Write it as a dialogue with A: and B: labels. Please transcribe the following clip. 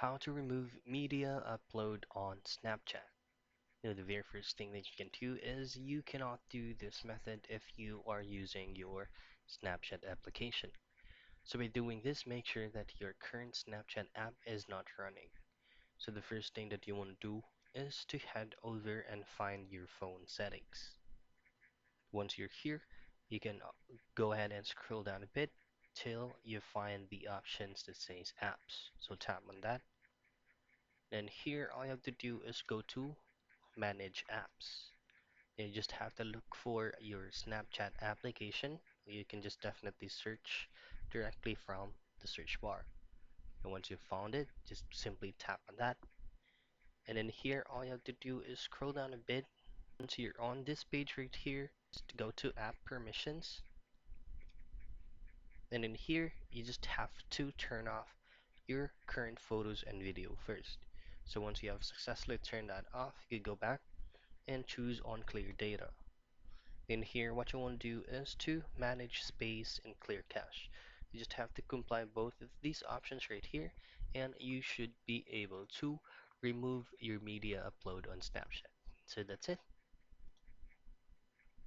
A: How to remove media upload on Snapchat. The very first thing that you can do is you cannot do this method if you are using your Snapchat application. So by doing this, make sure that your current Snapchat app is not running. So the first thing that you want to do is to head over and find your phone settings. Once you're here, you can go ahead and scroll down a bit till you find the options that says apps. So tap on that. Then here all you have to do is go to manage apps. You just have to look for your Snapchat application. You can just definitely search directly from the search bar. And once you've found it, just simply tap on that. And then here all you have to do is scroll down a bit. Once you're on this page right here, just go to app permissions. And in here, you just have to turn off your current photos and video first. So once you have successfully turned that off, you go back and choose on clear data. In here, what you want to do is to manage space and clear cache. You just have to comply both of these options right here, and you should be able to remove your media upload on Snapchat. So that's it.